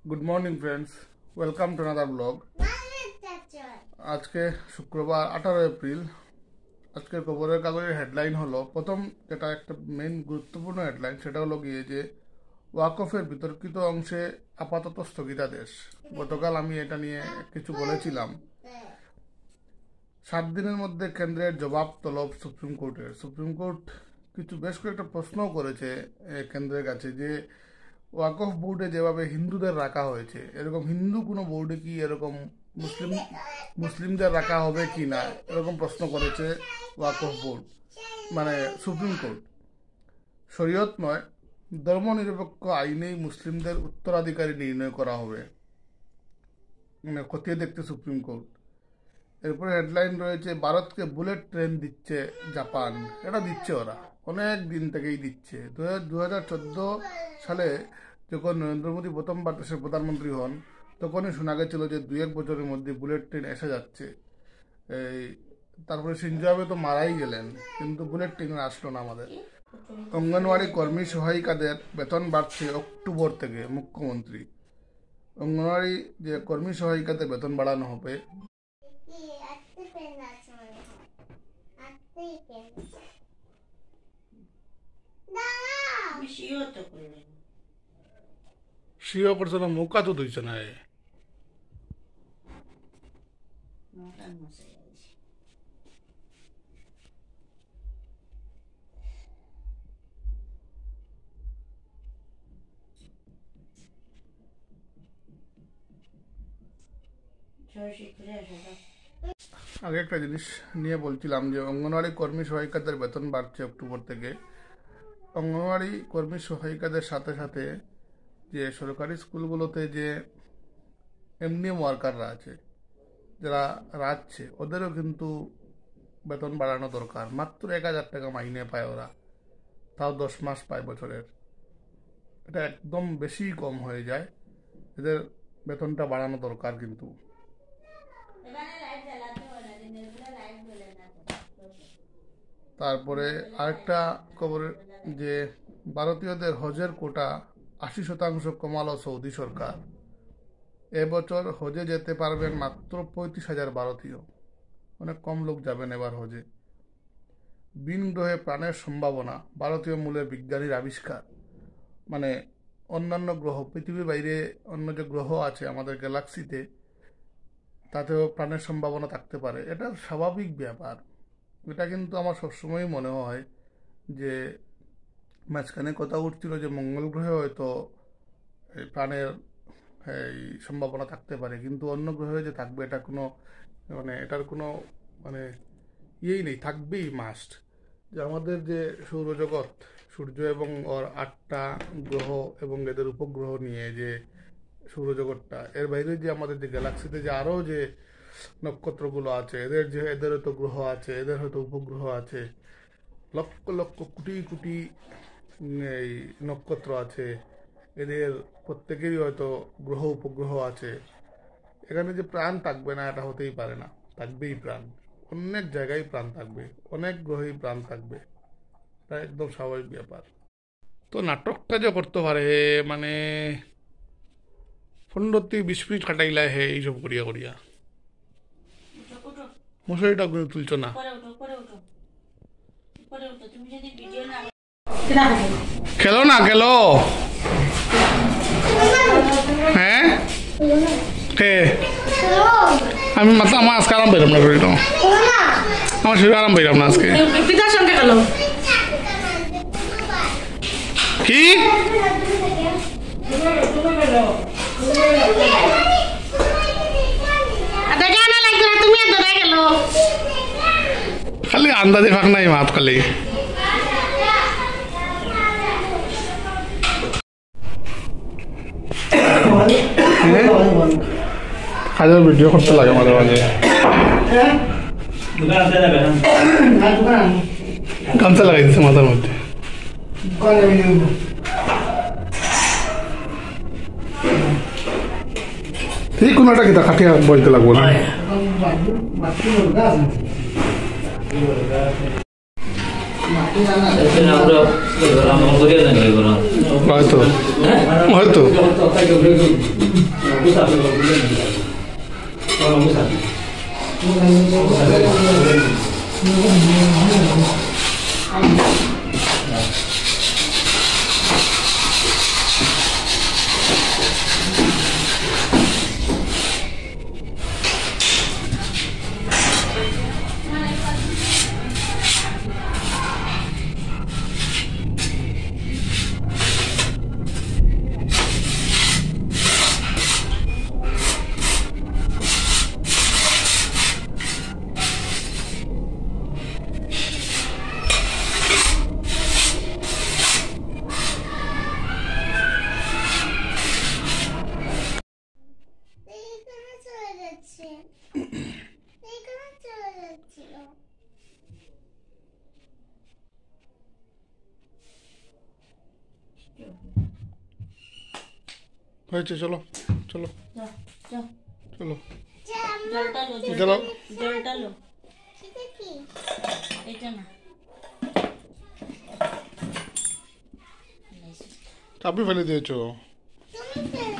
Good morning friends, welcome to another blog. আজকে শুক্রবার 18 April. আজকের খবরের কাগজের হেডলাইন হলো, প্রথম যেটা একটা মেইন গুরুত্বপূর্ণ হেডলাইন সেটা হলো গিয়ে যে ওয়াকফের বিতর্কিত অংশে আপাতত স্থগিতাদেশ। গতকাল আমি এটা নিয়ে কিছু বলেছিলাম। 7 দিনের মধ্যে কেন্দ্রের জবাব তলব সুপ্রিম কোর্টের। সুপ্রিম কোর্ট বেশ কয়েকটা প্রশ্নও করেছে কেন্দ্রের কাছে যে ওয়াকফ বোর্ডে যেভাবে হিন্দুদের রাখা হয়েছে, এরকম হিন্দু কোনো বোর্ডে কি এরকম মুসলিমদের রাখা হবে কি না, এরকম প্রশ্ন করেছে ওয়াকফ বোর্ড, মানে সুপ্রিম কোর্ট। শরীয়ত নয়, ধর্মনিরপেক্ষ আইনেই মুসলিমদের উত্তরাধিকারী নির্ণয় করা হবে, মানে খতিয়ে দেখতে সুপ্রিম কোর্ট। এরপরে হেডলাইন রয়েছে, ভারতকে বুলেট ট্রেন দিচ্ছে জাপান। এটা দিচ্ছে ওরা, অনেক দিন থেকেই দিচ্ছে। 2014 সালে যখন নরেন্দ্র মোদী প্রথমবার দেশের প্রধানমন্ত্রী হন, তখনই শোনা গেছিল যে 2-1 বছরের মধ্যে বুলেট ট্রেন এসে যাচ্ছে। তারপরে শিনজো আবে তো মারাই গেলেন, কিন্তু বুলেট ট্রেন আসলো না আমাদের। অঙ্গনওয়াড়ি কর্মী সহায়িকাদের বেতন বাড়ছে অক্টোবর থেকে, মুখ্যমন্ত্রী। অঙ্গনওয়াড়ি যে কর্মী সহায়িকাদের বেতন বাড়ানো হবে। সিও করছে না, মুখা তো ধুইছে না। আগে একটা জিনিস নিয়ে বলছিলাম যে অঙ্গনওয়াড়ি কর্মী সহায়িকাদের বেতন বাড়ছে অক্টোবর থেকে। অঙ্গনওয়াড়ি কর্মী সহায়িকাদের সাথে সাথে যে সরকারি স্কুলগুলোতে যে এমনিএম ওয়ার্কাররা আছে, যারা রাখছে, ওদেরও কিন্তু বেতন বাড়ানো দরকার। মাত্র 1000 টাকা মাইনে পায় ওরা, তাও 10 মাস পায় বছরের। এটা একদম বেশি কম হয়ে যায়, এদের বেতনটা বাড়ানো দরকার কিন্তু। তারপরে আরেকটা খবর যে ভারতীয়দের হজের কোটা 80% কমালো সৌদি সরকার। এবছর হজে যেতে পারবেন মাত্র 35,000 ভারতীয়, অনেক কম লোক যাবেন এবার হজে। ভিন গ্রহে প্রাণের সম্ভাবনা, ভারতীয় মূলের বিজ্ঞানীর আবিষ্কার। মানে অন্যান্য গ্রহ, পৃথিবীর বাইরে অন্য যে গ্রহ আছে আমাদের গ্যালাক্সিতে, তাতেও প্রাণের সম্ভাবনা থাকতে পারে। এটা স্বাভাবিক ব্যাপার। এটা কিন্তু আমার সবসময়ই মনে হয় যে মাঝখানে কথা উঠছিল যে মঙ্গল গ্রহে হয়তো প্রাণের এই সম্ভাবনা থাকতে পারে, কিন্তু অন্য গ্রহে যে থাকবে এটা কোনো এটার কোনো ইয়েই নেই, থাকবেই মাস্ট। যে আমাদের যে সৌরজগৎ, সূর্য এবং ওর 8টা গ্রহ এবং এদের উপগ্রহ নিয়ে যে সৌরজগৎটা, এর বাইরে যে আমাদের যে গ্যালাক্সিতে যে আরও যে নক্ষত্রগুলো আছে, এদেরও তো গ্রহ আছে, এদের হয়তো উপগ্রহ আছে, লক্ষ লক্ষ কোটি কোটি এই নক্ষত্র আছে, এদের প্রত্যেকেরই হয়তো গ্রহ উপগ্রহ আছে। এখানে যে প্রাণ থাকবে না এটা হতেই পারে না, থাকবেই প্রাণ। অনেক জায়গায় প্রাণ থাকবে, অনেক গ্রহেই প্রাণ থাকবে, এটা একদম স্বাভাবিক ব্যাপার। তো নাটকটা যে করতে পারে, মানে 15-20 মিনিট কাটাইলা হে এইসব করিয়া করিয়া। মশারিটা তুলছো না? খেলো না, খেলো। হ্যাঁ, আমি মাত্র আমার আজকে আরাম পাইলাম না, শরীরটা আমার শরীর আরাম পাইলাম না আজকে। কি খালি আন্দাজে ফাঁক নাই মাত খালি। কাজের ভিডিও করতে লাগে মাঝে মাঝে। গামছা লাগাই দিচ্ছে মাথার মধ্যে। ঠিক কোনোটা কি কাঠিয়া বলতে লাগবো না। হয়তো হয়তো হয়েছে, চলো চলো চলো চলো। জলটা লো, এটা না, চাপি ফেলে দিয়েছো। তুমি